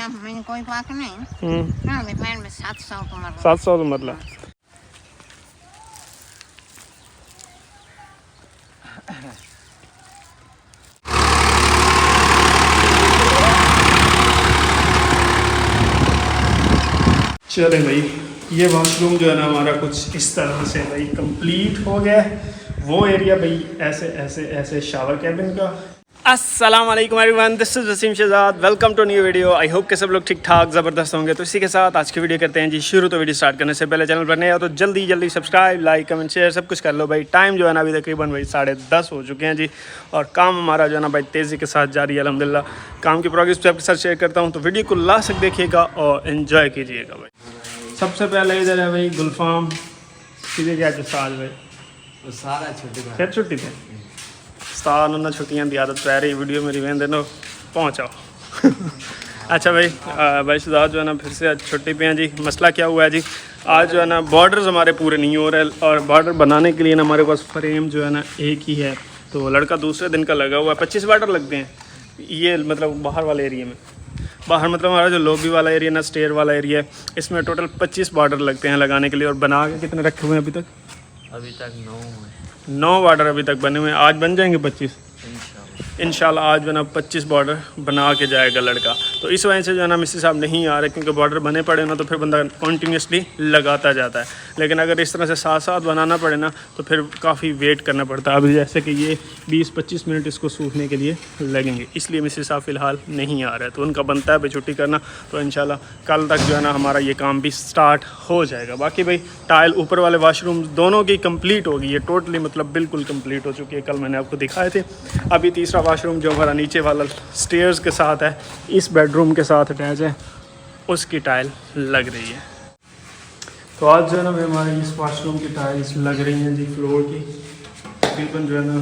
मैंने कोई पाक नहीं ना मैं 700 को मरला 700 तो मरला चले भाई, ये वॉशरूम जो है ना हमारा कुछ इस तरह से भाई कंप्लीट हो गया है। वो एरिया भाई ऐसे ऐसे ऐसे शावर कैबिन का। अस्सलाम वालेकुम everyone, this is Wasim Shahzad, welcome to new video. I hope कि सब लोग ठीक ठाक ज़बरदस्त होंगे। तो इसी के साथ आज की वीडियो करते हैं जी शुरू। तो वीडियो स्टार्ट करने से पहले चैनल पर नए हो तो जल्दी जल्दी सब्सक्राइब, लाइक, कमेंट, शेयर सब कुछ कर लो भाई। टाइम जो है ना अभी तकरीबन भाई 10:30 हो चुके हैं जी, और काम हमारा जो है ना भाई तेज़ी के साथ जारी है अल्हम्दुलिल्लाह। काम की प्रोग्रेस भी आपके साथ शेयर करता हूँ, तो वीडियो को लास्ट तक देखिएगा और इन्जॉय कीजिएगा भाई। सबसे पहले इधर है भाई गुलफाम, सीधे क्या आज भाई सारा छुट्टी फिर छुट्टी थे उस्ताद उन्होंने छुट्टियां की आदत पै रही, वीडियो मेरी वेंदे नो पहुँचाओ। अच्छा भाई, भाई शहजाद जो है ना फिर से आज छुट्टी पे हैं जी। मसला क्या हुआ है जी, आज जो है ना बॉर्डर्स हमारे पूरे नहीं हो रहे, और बॉर्डर बनाने के लिए ना हमारे पास फ्रेम जो है ना एक ही है, तो लड़का दूसरे दिन का लगा हुआ है। 25 बॉर्डर लगते हैं ये, मतलब बाहर वाले एरिया में। बाहर मतलब हमारा जो लॉबी वाला एरिया ना, स्टेयर वाला एरिया है, इसमें टोटल 25 बॉर्डर लगते हैं लगाने के लिए। और बना के कितने रखे हुए हैं अभी तक? अभी तक 9 बॉर्डर अभी तक बने हुए हैं। आज बन जाएंगे 25 इंशाल्लाह। आज बना 25 बॉर्डर बना के जाएगा लड़का। तो इस वजह से जो है ना मिस्त्री साहब नहीं आ रहे, क्योंकि बॉर्डर बने पड़े ना तो फिर बंदा कंटिन्यूसली लगाता जाता है। लेकिन अगर इस तरह से साथ साथ बनाना पड़े ना तो फिर काफ़ी वेट करना पड़ता है। अभी जैसे कि ये 20-25 मिनट इसको सूखने के लिए लगेंगे, इसलिए मिस्त्री साहब फ़िलहाल नहीं आ रहे। तो उनका बनता है भाई छुट्टी करना, तो इंशाल्लाह कल तक जो है ना हमारा ये काम भी स्टार्ट हो जाएगा। बाकी भाई टाइल ऊपर वाले वाशरूम दोनों की कंप्लीट होगी, ये टोटली मतलब बिल्कुल कंप्लीट हो चुकी है। कल मैंने आपको दिखाए थे। अभी तीसरा वाशरूम जो हमारा नीचे वाला स्टेयर्स के साथ है, इस बेडरूम के साथ अटैच है, उसकी टाइल लग रही है। तो आज जो है ना भाई हमारे इस वाशरूम की टाइल्स लग रही हैं जी, फ्लोर की तकरीबन जो है ना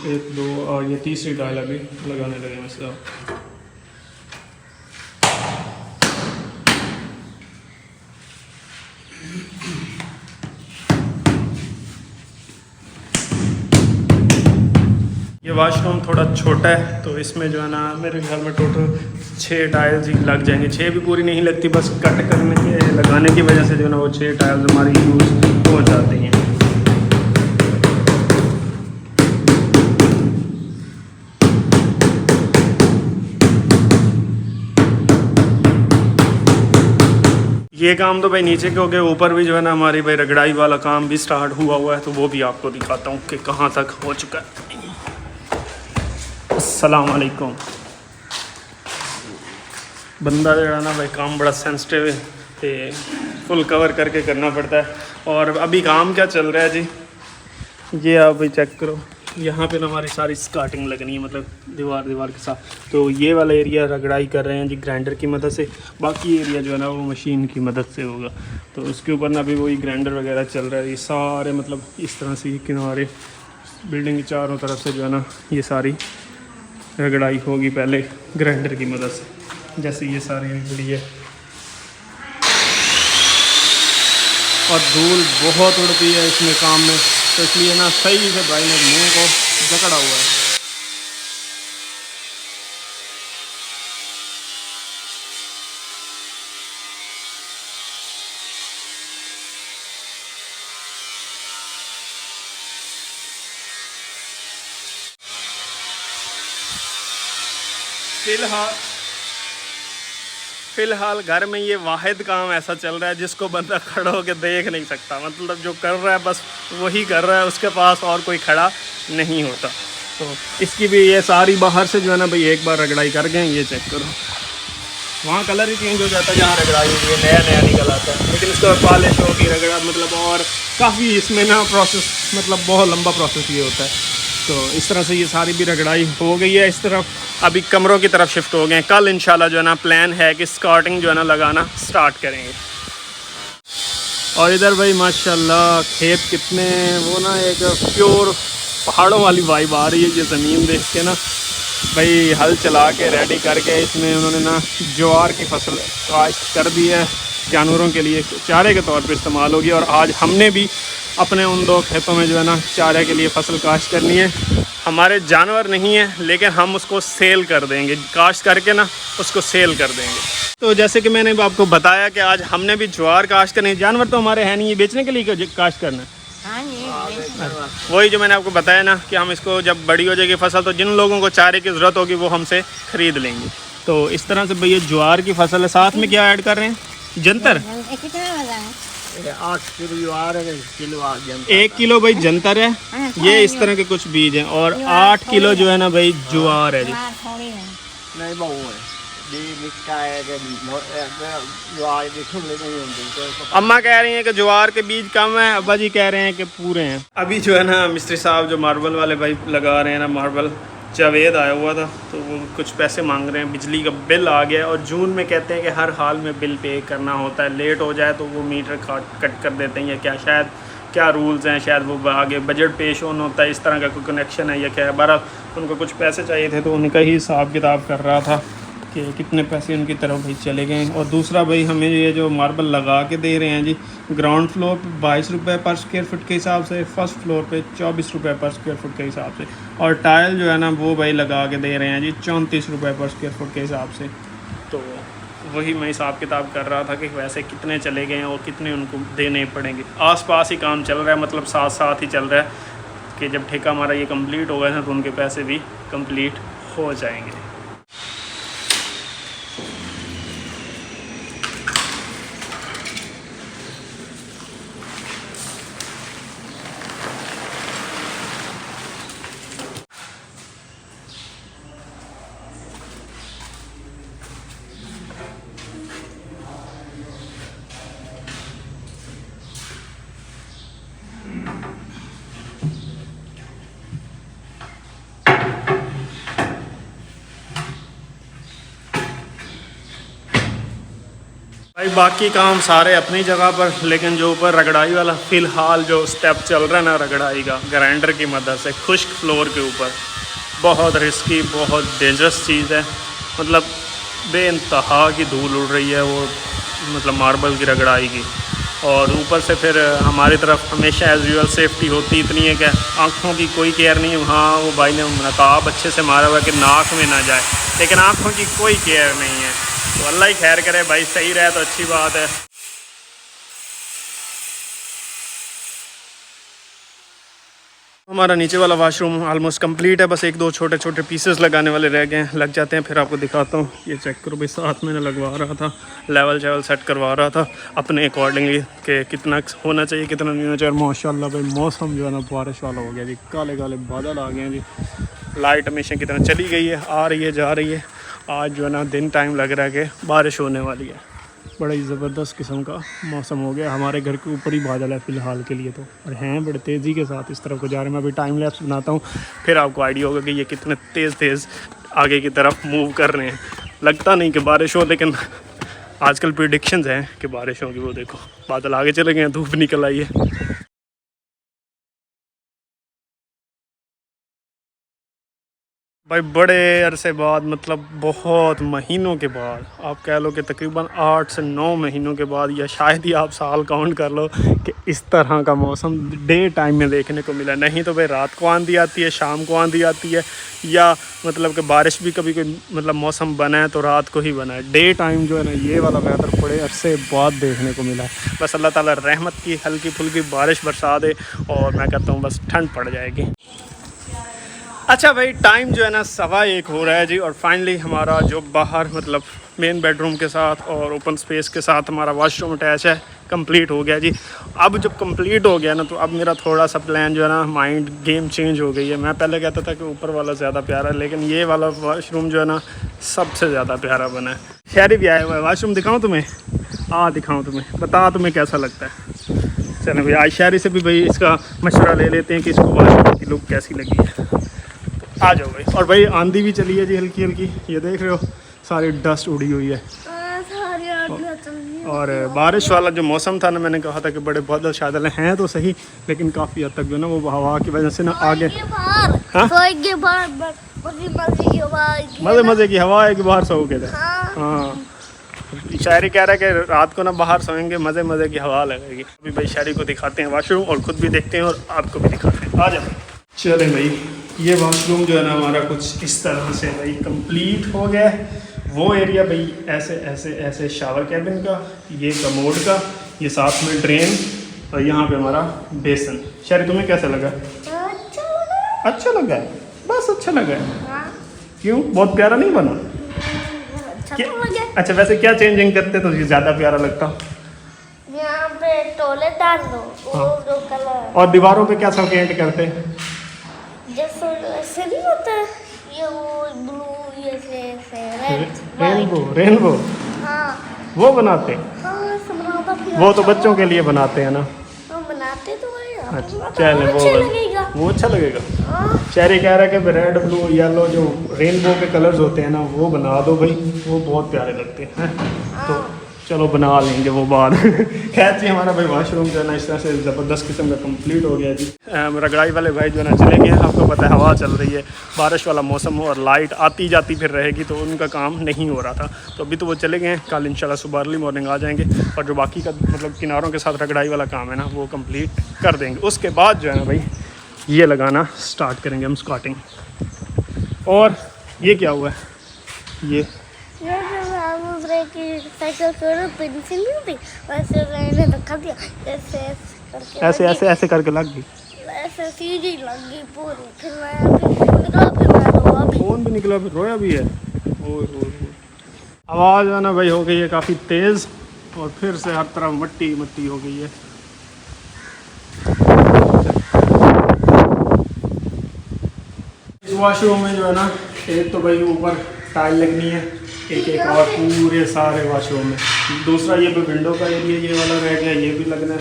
1, 2 और ये तीसरी टाइल अभी लगाने लगे हैं सब। ये वाशरूम थोड़ा छोटा है, तो इसमें जो है ना मेरे ख्याल में टोटल 6 टाइल्स ही लग जाएंगे। 6 भी पूरी नहीं लगती, बस कट करने के लगाने की वजह से जो है ना वो 6 टाइल्स हमारी यूज़ हो जाती हैं। ये काम तो भाई नीचे के हो गए, ऊपर भी जो है ना हमारी भाई रगड़ाई वाला काम भी स्टार्ट हुआ है, तो वो भी आपको दिखाता हूँ कि कहाँ तक हो चुका है। अस्सलाम वालेकुम। बंदा जो ना भाई काम बड़ा सेंसिटिव है, तो फुल कवर करके करना पड़ता है। और अभी काम क्या चल रहा है जी, ये आप भाई चेक करो। यहाँ पे ना हमारी सारी स्कार्टिंग लगनी है, मतलब दीवार के साथ। तो ये वाला एरिया रगड़ाई कर रहे हैं जी ग्राइंडर की मदद से, बाकी एरिया जो है ना वो मशीन की मदद से होगा। तो उसके ऊपर ना अभी वही ग्राइंडर वगैरह चल रहा है। ये सारे मतलब इस तरह से किनारे बिल्डिंग के चारों तरफ से जो है ना ये सारी रगड़ाई होगी पहले ग्राइंडर की मदद से, जैसे ये सारी रगड़ी है। और धूल बहुत उड़ती है इसमें काम में, तो इसलिए ना सही से भाई ने मुंह को जकड़ा हुआ है। फ़िलहाल घर में ये वाहिद काम ऐसा चल रहा है जिसको बंदा खड़ा होकर देख नहीं सकता, मतलब जो कर रहा है बस वही कर रहा है, उसके पास और कोई खड़ा नहीं होता। तो इसकी भी ये सारी बाहर से जो है ना भाई एक बार रगड़ाई कर गए। ये चेक करो, वहाँ कलर ही चेंज हो जाता है जहाँ रगड़ाई हुई है, नया निकल आता है। लेकिन इसका पॉलिश होगी रगड़ा मतलब, और काफ़ी इसमें ना प्रोसेस, मतलब बहुत लंबा प्रोसेस ये होता है। तो इस तरह से ये सारी भी रगड़ाई हो गई है। इस तरफ अभी कमरों की तरफ शिफ्ट हो गए हैं। कल इंशाल्लाह जो है ना प्लान है कि स्कार्टिंग जो है ना लगाना स्टार्ट करेंगे। और इधर भाई माशाल्लाह खेत कितने, वो ना एक प्योर पहाड़ों वाली वाइब आ रही है ये ज़मीन देख के ना भाई। हल चला के रेडी करके इसमें उन्होंने ना ज्वार की फसल काश्त कर दी है, जानवरों के लिए चारे के तौर पे इस्तेमाल होगी। और आज हमने भी अपने उन 2 खेतों में जो है ना चारे के लिए फसल काश्त करनी है। हमारे जानवर नहीं है, लेकिन हम उसको सेल कर देंगे, काश्त करके ना उसको सेल कर देंगे। तो जैसे कि मैंने आपको बताया कि आज हमने भी ज्वार काश्त करनी है। जानवर तो हमारे हैं नहीं, ये बेचने के लिए काश्त करना है। हाँ जी, वही जो मैंने आपको बताया ना कि हम इसको जब बड़ी हो जाएगी फसल तो जिन लोगों को चारे की ज़रूरत होगी वो हमसे ख़रीद लेंगे। तो इस तरह से भैया ज्वार की फसल है। साथ में क्या ऐड कर रहे हैं? जंतर। कितना वाला है? 8 किलो ज्वार है, किलो 1 किलो भाई जंतर है, ये इस तरह के कुछ बीज हैं, और 8 किलो जो है ना भाई ज्वार है जी। थोड़ी है नहीं बहु है जी, निक्का है कि ज्वार की ठुल्ले नहीं होंगे। अम्मा कह रही हैं कि ज्वार के बीज कम है, अब्बा जी कह रहे हैं कि पूरे हैं। अभी जो है ना मिस्त्री साहब जो मार्बल वाले भाई लगा रहे हैं ना मार्बल, जावेद आया हुआ था तो वो कुछ पैसे मांग रहे हैं। बिजली का बिल आ गया और जून में कहते हैं कि हर हाल में बिल पे करना होता है, लेट हो जाए तो वो मीटर कट कर देते हैं या क्या, शायद क्या रूल्स हैं, शायद वो आगे बजट पेश ऑन होता है, इस तरह का कोई कनेक्शन है या क्या है। बहरहाल उनको कुछ पैसे चाहिए थे तो उनका ही हिसाब किताब कर रहा था कि कितने पैसे उनकी तरफ भाई चले गए। और दूसरा भाई हमें ये जो मार्बल लगा के दे रहे हैं जी, ग्राउंड फ्लोर पे 22 रुपये पर स्क्वायर फुट के हिसाब से, फर्स्ट फ्लोर पे 24 रुपये पर स्क्वायर फुट के हिसाब से, और टाइल जो है ना वो भाई लगा के दे रहे हैं जी 34 रुपये पर स्क्वायर फुट के हिसाब से। तो वही मैं हिसाब किताब कर रहा था कि वैसे कितने चले गए हैं और कितने उनको देने पड़ेंगे। आसपास ही काम चल रहा है, मतलब साथ साथ ही चल रहा है कि जब ठेका हमारा ये कंप्लीट होगा ना तो उनके पैसे भी कंप्लीट हो जाएंगे। भाई बाकी काम सारे अपनी जगह पर, लेकिन जो ऊपर रगड़ाई वाला फ़िलहाल जो स्टेप चल रहा है ना रगड़ाई का ग्राइंडर की मदद से खुश्क फ्लोर के ऊपर, बहुत रिस्की, बहुत डेंजरस चीज़ है। मतलब बेइंतहा की धूल उड़ रही है वो, मतलब मार्बल की रगड़ाई की। और ऊपर से फिर हमारी तरफ हमेशा एज यूजुअल सेफ्टी होती इतनी है कि आँखों की कोई केयर नहीं है। हाँ वो भाई ने नकाब अच्छे से मारा हुआ है कि नाक में ना जाए, लेकिन आँखों की कोई केयर नहीं है। तो अल्लाह ही खैर करे भाई, सही रहे तो अच्छी बात है। हमारा नीचे वाला वाशरूम ऑलमोस्ट कंप्लीट है, बस 1-2 छोटे छोटे पीसेस लगाने वाले रह गए हैं, लग जाते हैं फिर आपको दिखाता हूँ। ये चेक करो भाई, साथ मैंने लगवा रहा था, लेवल शेवल सेट करवा रहा था अपने अकॉर्डिंगली कि कितना होना चाहिए कितना नहीं होना चाहिए। और माशाल्लाह भाई मौसम जो है ना बारिश वाला हो गया जी, काले काले बादल आ गए हैं जी। लाइट हमेशा की तरह चली गई है, आ रही है जा रही है। आज जो है ना दिन टाइम लग रहा है कि बारिश होने वाली है। बड़ा ही ज़बरदस्त किस्म का मौसम हो गया। हमारे घर के ऊपर ही बादल है फ़िलहाल के लिए तो, और हैं बड़े तेज़ी के साथ इस तरफ को जा रहे हैं। मैं अभी टाइम लैप्स बनाता हूँ, फिर आपको आइडिया होगा कि ये कितने तेज़ आगे की तरफ मूव कर रहे हैं। लगता नहीं कि बारिश हो, लेकिन आजकल प्रिडिक्शंस हैं कि बारिश होगी। वो देखो बादल आगे चले गए हैं, धूप निकल आई है। भाई बड़े अरसे बाद, मतलब बहुत महीनों के बाद, आप कह लो कि तकरीबन 8 से 9 महीनों के बाद, या शायद ही आप साल काउंट कर लो कि इस तरह का मौसम डे टाइम में देखने को मिला। नहीं तो भाई रात को आंधी आती है, शाम को आंधी आती है, या मतलब कि बारिश भी कभी कोई मतलब मौसम बना है तो रात को ही बना है। डे टाइम जो है ना ये वाला वेदर बड़े अरसे बाद देखने को मिला है। बस अल्लाह ताला रहमत की हल्की फुल्की बारिश बरसा दे और मैं कहता हूँ बस ठंड पड़ जाएगी। अच्छा भाई टाइम जो है ना 1:15 हो रहा है जी, और फाइनली हमारा जो बाहर मतलब मेन बेडरूम के साथ और ओपन स्पेस के साथ हमारा वॉशरूम अटैच है, कंप्लीट हो गया जी। अब जब कंप्लीट हो गया ना तो अब मेरा थोड़ा सा प्लान जो है ना माइंड गेम चेंज हो गई है। मैं पहले कहता था कि ऊपर वाला ज़्यादा प्यारा है, लेकिन ये वाला वॉशरूम जो है ना सबसे ज़्यादा प्यारा बना है। शहरी भी आया हुआ है। वॉशरूम दिखाऊँ तुम्हें? हाँ दिखाऊँ तुम्हें, बता तुम्हें कैसा लगता है। चलो भाई आज शहरी से भी भाई इसका मशवरा ले लेते हैं कि इसको वॉशरूम की लुक कैसी लगी है। आ जाओ भाई। और भाई आंधी भी चली है जी हल्की हल्की, ये देख रहे हो सारी डस्ट उड़ी हुई है। और बारिश वाला जो मौसम था ना, मैंने कहा था कि बड़े बादल शादल हैं तो सही, लेकिन काफ़ी हद तक जो ना वो हवा की वजह से ना आगे मज़े की हवा है कि बाहर सोओगे। हाँ शायरी कह रहा है कि रात को ना बाहर सोएंगे, मज़े की हवा लगेगी। अभी भाई शायरी को दिखाते हैं वॉशरूम और ख़ुद भी देखते हैं और आपको भी दिखाते हैं। आ जाओ। चले भाई, ये वॉशरूम जो है ना हमारा कुछ इस तरह से भाई कंप्लीट हो गया है। वो एरिया भाई ऐसे ऐसे ऐसे शावर कैबिन का, ये कमोड का, ये साथ में ड्रेन और यहाँ पे हमारा बेसन। शायद तुम्हें कैसा लगा? अच्छा लगा है, बस अच्छा लगा है। क्यों, बहुत प्यारा नहीं बना? अच्छा वैसे क्या चेंजिंग करते तो ये ज़्यादा प्यारा लगता? यहाँ पे टॉयलेट डाल दो, वो दो कलर। और दीवारों पे क्या सब पेंट करते? जैसे ऐसे नहीं होता है, ये वो ब्लू, ये से रेनबो, रेनबो हाँ वो बनाते? हाँ सब बनाता फिर वो तो बच्चों के लिए बनाते हैं ना। हम बनाते तो वही अच्छा चल अच्छा लगेगा। वो अच्छा लगेगा। हाँ शहरी कह रहा है कि रेड ब्लू येलो जो रेनबो के कलर्स होते हैं ना वो बना दो भाई, वो बहुत प्यारे लगते हैं। तो चलो बना लेंगे वो बाद खैर जी हमारा भाई वॉशरूम जो है ना इस तरह से ज़बरदस्त किस्म का कंप्लीट हो गया जी। रगड़ाई वाले भाई जो है ना चले गए हैं। आपको पता है हवा चल रही है, बारिश वाला मौसम हो और लाइट आती जाती फिर रहेगी तो उनका काम नहीं हो रहा था, तो अभी तो वो चले गए हैं। कल इंशाल्लाह सुबह अर्ली मॉर्निंग आ जाएंगे और जो बाकी का मतलब किनारों के साथ रगड़ाई वाला काम है ना वो कम्प्लीट कर देंगे। उसके बाद जो है ना भाई ये लगाना स्टार्ट करेंगे हम स्कॉटिंग। और ये क्या हुआ है? ये की साइकिल पर पेंसिल नहीं थी, वैसे मैंने धक्का दिया, ऐसे ऐसे ऐसे ऐसे करके लग गई, ऐसे सीधी लग गई पूरी। फिर मैं निकला, फिर मैं रोया भी। फोन भी निकला, फिर रोया भी है। आवाज़ है ना भाई हो गई है काफ़ी तेज़ और फिर से हर तरफ मट्टी मट्टी हो गई है। इस वॉशरूम में जो है ना एक तो भाई ऊपर टाइल लगनी है, एक एक और पूरे सारे वॉशरूम में। दूसरा ये भी विंडो का एरिया ये वाला रह गया, ये भी लगना है।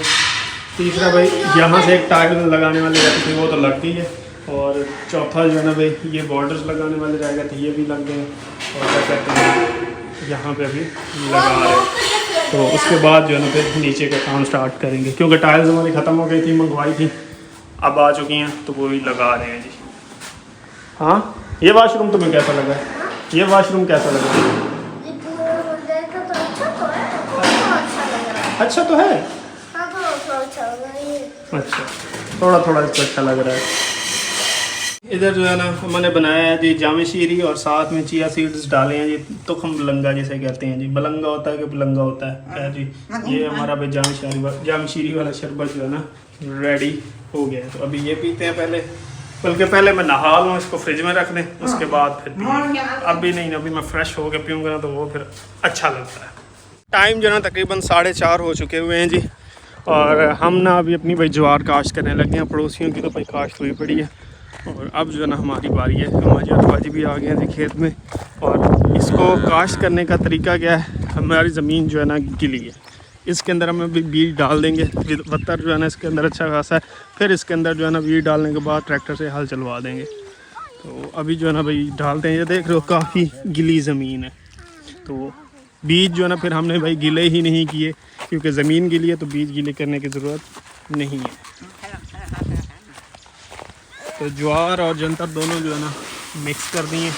तीसरा भाई यहाँ से एक टाइल लगाने वाले रहते थे वो तो लग गई है। और चौथा जो है ना भाई ये बॉर्डर्स लगाने वाले रह गए थे, ये भी लग गए। और क्या कहते हैं यहाँ पे अभी लगा रहे हैं। तो उसके बाद जो है ना फिर नीचे का काम स्टार्ट करेंगे क्योंकि टाइल्स हमारी ख़त्म हो गई थी, मंगवाई थी, अब आ चुकी हैं तो वो भी लगा रहे हैं जी। हाँ ये वॉशरूम तुम्हें कैसा लगा? ये वॉशरूम कैसा लगा? अच्छा तो है। अच्छा थोड़ा थोड़ा इसको अच्छा लग रहा है। इधर जो है ना हमने बनाया है जी जामे शीरी और साथ में चिया सीड्स डाले हैं जी, तुखम बलंगा जिसे कहते हैं जी। बलंगा होता है कि बलंगा होता है क्या जी? ये हमारा भाई जामे शीरी वाला शरबत जो है ना रेडी हो गया है। तो अभी ये पीते हैं पहले, बल्कि पहले मैं नहा लूँ, इसको फ्रिज में रख दें, उसके बाद फिर पिए। अभी नहीं, अभी मैं फ्रेश होकर पीऊँगा ना तो वो फिर अच्छा लगता है। टाइम जो है ना तकरीबन 4:30 हो चुके हुए हैं जी और हम ना अभी अपनी भाई ज्वार काश्त करने लगे हैं। पड़ोसियों की तो भाई काश्त हुई पड़ी है और अब जो है ना हमारी बारी है। हमारी अटवाजी भी आ गए हैं जी खेत में और इसको काश्त करने का तरीका क्या है, हमारी ज़मीन जो है ना गिली है, इसके अंदर हम अभी बीज डाल देंगे। बत्तर जो है ना इसके अंदर अच्छा खासा है, फिर इसके अंदर जो है ना बीज डालने के बाद ट्रैक्टर से हल चलवा देंगे। तो अभी जो है ना भाई डालते हैं। ये देख रहे हो काफ़ी गिली ज़मीन है, तो बीज जो है ना फिर हमने भाई गिले ही नहीं किए क्योंकि ज़मीन गिली है तो बीज गीले करने की ज़रूरत नहीं है। तो ज्वार और जंतर दोनों जो है ना मिक्स कर दिए।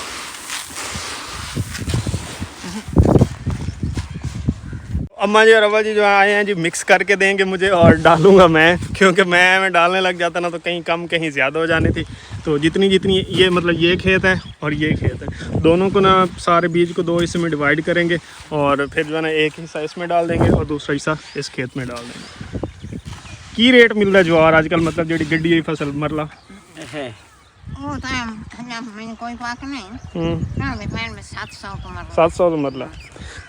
अम्मा जी और अब्बा जी जो आए हैं जी मिक्स करके देंगे मुझे और डालूंगा मैं, क्योंकि मैं डालने लग जाता ना तो कहीं कम कहीं ज़्यादा हो जानी थी। तो जितनी ये मतलब ये खेत है और ये खेत है, दोनों को ना सारे बीज को 2 हिस्से में डिवाइड करेंगे और फिर जो है ना एक हिस्सा इसमें डाल देंगे और दूसरा हिस्सा इस खेत में डाल देंगे। की रेट मिल रहा है ज्वार आजकल, मतलब जी गड्डी हुई फसल मरला है वो टाइम मैंने कोई पाक नहीं 700 मरला।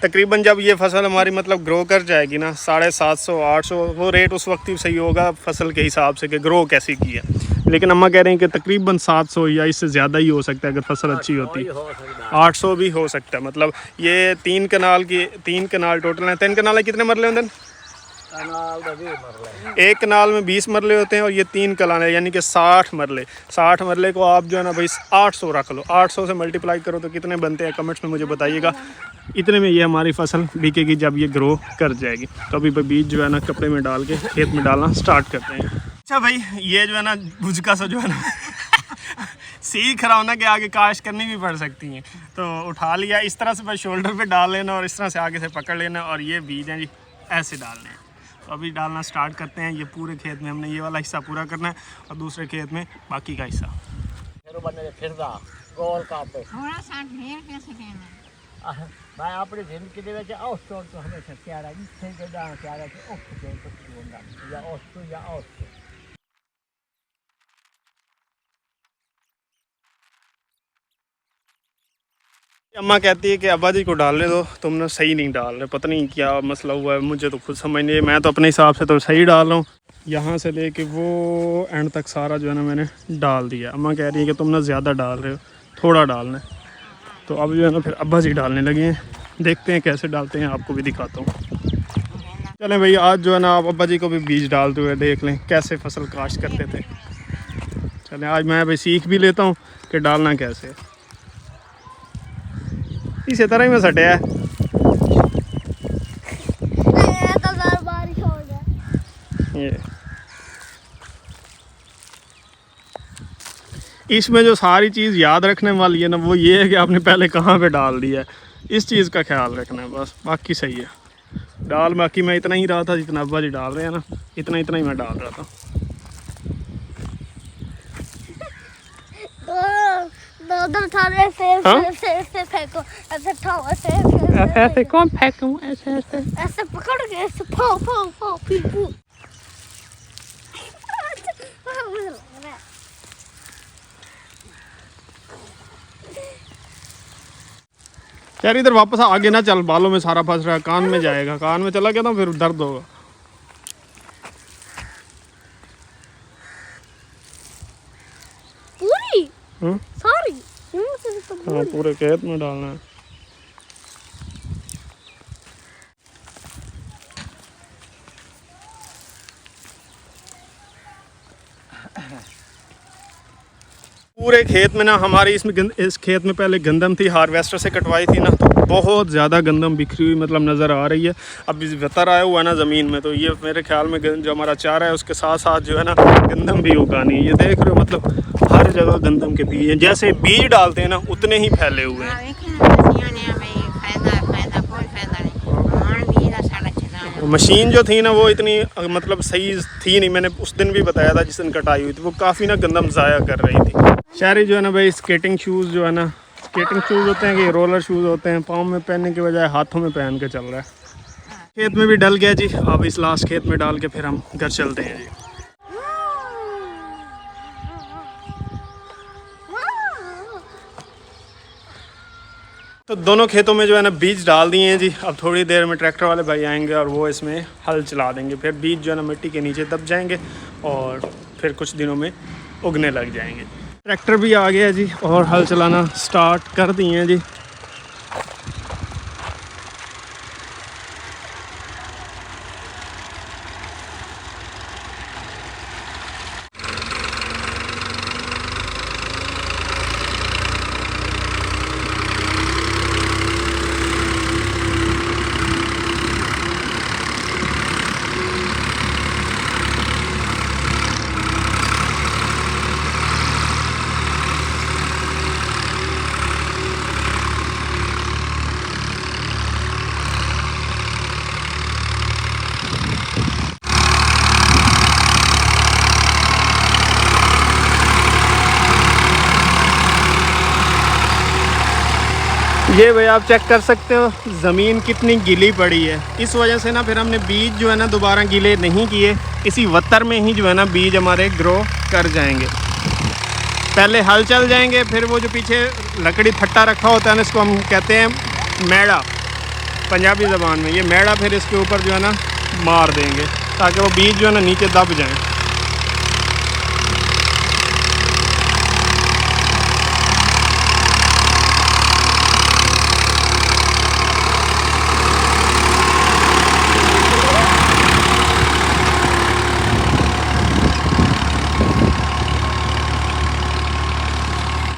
तकरीबन जब ये फसल हमारी मतलब ग्रो कर जाएगी ना 750 800 वो रेट उस वक्त ही सही होगा फसल के हिसाब से कि ग्रो कैसी की है। लेकिन अम्मा कह रहे हैं कि तकरीबन 700 या इससे ज़्यादा ही हो सकता है अगर फसल अच्छी होती है। 800 भी हो सकता है। मतलब ये 3 कनाल टोटल हैं। 3 कनाल कितने मरले होते हैं? एक कनाल में 20 मरले होते हैं और ये 3 कनाल है यानी कि 60 मरले। 60 मरले को आप जो है ना भाई 800 रख लो, 800 से मल्टीप्लाई करो तो कितने बनते हैं कमेंट्स में मुझे बताइएगा। इतने में ये हमारी फसल बिकेगी जब ये ग्रो कर जाएगी। तो अभी बीज जो है ना कपड़े में डाल के खेत में डालना स्टार्ट करते हैं। अच्छा भाई ये जो है ना भुजका सा जो है ना सीख रहा हूँ ना कि आगे काश करनी भी पड़ सकती हैं, तो उठा लिया इस तरह से बस शोल्डर पे डाल लेना और इस तरह से आगे से पकड़ लेना और ये बीज हैं जी ऐसे डालने हैं। तो अभी डालना स्टार्ट करते हैं। ये पूरे खेत में हमने ये वाला हिस्सा पूरा करना है और दूसरे खेत में बाकी का हिस्सा। भाई अपनी जिंदगी ਦੇ ਵਿੱਚ ਉਸ ਤੋਂ ਹਮੇਸ਼ਾ ਪਿਆਰਾ ਜਿੱਥੇ ਗਦਾ ਪਿਆਰਾ ਤੇ ਉਸ ਤੋਂ ਕੁਝ ਹੁੰਦਾ ਜਾਂ ਉਸ ਤੋਂ ਜਾਂ ਉਸ ਤੋਂ अम्मा कहती है कि अब्बा जी को डालने दो, तुमने सही नहीं डाल रहे, पता नहीं क्या मसला हुआ है, मुझे तो खुद समझ नहीं है। मैं तो अपने हिसाब से तो सही डाल रहा हूँ, यहाँ से लेके वो एंड तक सारा जो है ना मैंने डाल दिया। अम्मा कह रही है कि तुम ना ज़्यादा डाल रहे हो, थोड़ा डालना है। तो अब जो है ना फिर अब्बा जी डालने लगे हैं, देखते हैं कैसे डालते हैं, आपको भी दिखाता हूँ। चलें भाई, आज जो है ना आप अब्बा जी को भी बीज डालते हुए देख लें कैसे फसल काश्त करते थे। चलें आज मैं भाई सीख भी लेता हूँ कि डालना कैसे है। इसी तरह ही मैं सटिया है। बारिश हो गया। ये इसमें जो सारी चीज़ याद रखने वाली है ना वो ये है कि आपने पहले कहाँ पे डाल दिया है, इस चीज़ का ख्याल रखना है बस, बाकी सही है। डाल बाकी मैं इतना ही रहा था जितना अब्बा जी डाल रहे हैं ना, इतना ही मैं डाल रहा था। उधर उठाओ, ऐसे फेंको, ऐसे उठाओ, ऐसे कौन फेंकूं, ऐसे पकड़ के ऐसे फाओ फाओ फाओ पीपू। यार इधर वापस आगे ना चल, बालों में सारा फंस रहा है, कान में जाएगा, कान में चला गया तो फिर दर्द होगा। पूरी हाँ सारी हाँ, पूरे खेत में डालना है। पूरे खेत में ना हमारे इस खेत में पहले गंदम थी, हार्वेस्टर से कटवाई थी ना, तो बहुत ज़्यादा गंदम बिखरी हुई मतलब नज़र आ रही है। अब इस वतर आया हुआ है ना ज़मीन में, तो ये मेरे ख्याल में जो हमारा चारा है उसके साथ साथ जो है ना गंदम भी उगानी है। ये देख रहे हो, मतलब हर जगह गंदम के बीज हैं, जैसे बीज डालते हैं ना उतने ही फैले हुए हैं। मशीन जो थी ना वो इतनी मतलब सही थी नहीं, मैंने उस दिन भी बताया था जिस दिन कटाई हुई थी, वो काफ़ी ना गंदम ज़ाया कर रही थी। शहरी जो है ना भाई स्केटिंग शूज़ जो है ना, स्केटिंग शूज़ होते हैं कि रोलर शूज़ होते हैं, पाँव में पहनने के बजाय हाथों में पहन के चल रहा है। खेत में भी डल गया जी, अब इस लास्ट खेत में डाल के फिर हम घर चलते हैं जी। तो दोनों खेतों में जो है ना बीज डाल दिए हैं जी। अब थोड़ी देर में ट्रैक्टर वाले भाई आएंगे और वो इसमें हल चला देंगे, फिर बीज जो है ना मिट्टी के नीचे दब जाएंगे और फिर कुछ दिनों में उगने लग जाएंगे। ट्रैक्टर भी आ गया जी और हल चलाना स्टार्ट कर दिए हैं जी। ये भाई आप चेक कर सकते हो ज़मीन कितनी गीली पड़ी है। इस वजह से ना फिर हमने बीज जो है ना दोबारा गीले नहीं किए, इसी वत्तर में ही जो है ना बीज हमारे ग्रो कर जाएंगे। पहले हल चल जाएंगे, फिर वो जो पीछे लकड़ी फट्टा रखा होता है ना, इसको हम कहते हैं मैड़ा पंजाबी ज़बान में, ये मैड़ा फिर इसके ऊपर जो है ना मार देंगे ताकि वो बीज जो है ना नीचे दब जाएँ।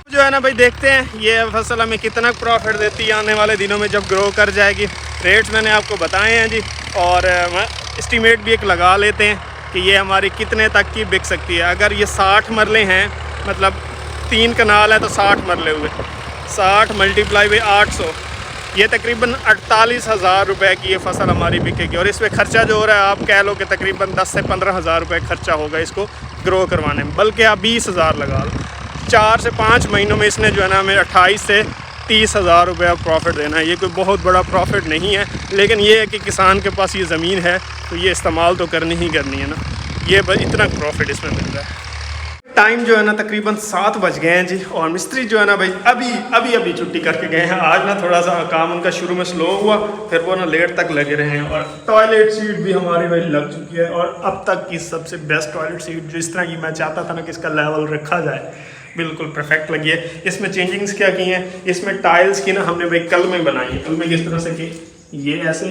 जो है ना भाई देखते हैं ये फसल हमें कितना प्रॉफिट देती है आने वाले दिनों में जब ग्रो कर जाएगी। रेट्स मैंने आपको बताए हैं जी, और एस्टीमेट भी एक लगा लेते हैं कि ये हमारी कितने तक की बिक सकती है। अगर ये 60 मरले हैं, मतलब 3 कनाल है तो 60 मरले हुए, 60 मल्टीप्लाई बाई 800, ये तकरीबन 48,000 रुपये की ये फसल हमारी बिकेगी। और इस पर ख़र्चा जो हो रहा है आप कह लो कि तकरीबन 10 से 15,000 रुपये खर्चा होगा इसको ग्रो करवाने में, बल्कि आप 20,000 लगा लो। 4 से 5 महीनों में इसने जो है ना हमें 28 से 30,000 रुपया प्रॉफिट देना है। ये कोई बहुत बड़ा प्रॉफिट नहीं है, लेकिन ये है कि किसान के पास ये ज़मीन है तो ये इस्तेमाल तो करनी ही करनी है ना। ये बस इतना प्रॉफिट इसमें मिल रहा है। टाइम जो है ना तकरीबन 7 बज गए हैं जी, और मिस्त्री जो है ना भाई अभी छुट्टी करके गए हैं। आज ना थोड़ा सा काम उनका शुरू में स्लो हुआ, फिर वो ना लेट तक लगे रहे हैं। और टॉयलेट सीट भी हमारी भाई लग चुकी है, और अब तक की सबसे बेस्ट टॉयलेट सीट जो इस तरह की मैं चाहता था ना कि इसका लेवल रखा जाए, बिल्कुल परफेक्ट लगी है। इसमें चेंजिंग्स क्या की हैं, इसमें टाइल्स की ना हमने भाई कल में बनाई है। कल में किस तरह से कि ये ऐसे,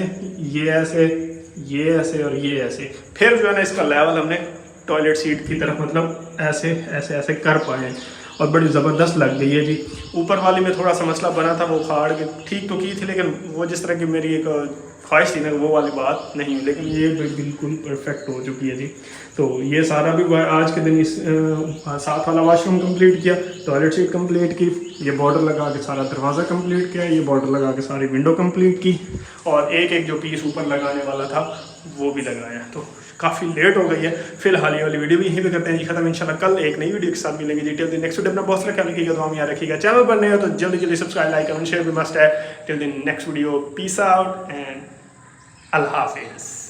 ये ऐसे, ये ऐसे और ये ऐसे, फिर जो है ना इसका लेवल हमने टॉयलेट सीट की तरफ मतलब ऐसे ऐसे ऐसे कर पाए, और बड़ी ज़बरदस्त लग गई है जी। ऊपर वाली में थोड़ा सा मसला बना था, वो उखाड़ के ठीक तो की थी, लेकिन वो जिस तरह की मेरी एक ख्वाहिश थी ना वो वाली बात नहीं हुई, लेकिन ये बिल्कुल परफेक्ट हो चुकी है जी। तो ये सारा भी आज के दिन इस साथ वाला वाशरूम कंप्लीट किया, टॉयलेट सीट कंप्लीट की, ये बॉर्डर लगा के सारा दरवाज़ा कंप्लीट किया, ये बॉर्डर लगा के सारी विंडो कंप्लीट की, और एक जो पीस ऊपर लगाने वाला था वो भी लगाया। तो काफ़ी लेट हो गई है। फिलहाल ये वाली वीडियो भी यहीं पे करते हैं जी खत्म। इंशाल्लाह कल एक नई वीडियो के साथ मिलेंगे जी। टिल दिन नेक्स्ट वीडियो अपना बहुत सारा ख्याल रखिएगा, दुआ में याद रखिएगा। चैनल पर नए हो तो जल्दी सब्सक्राइब, लाइक, कमेंट, शेयर भी मस्ट है। Till then next video, peace out and अल्लाह हाफिज़।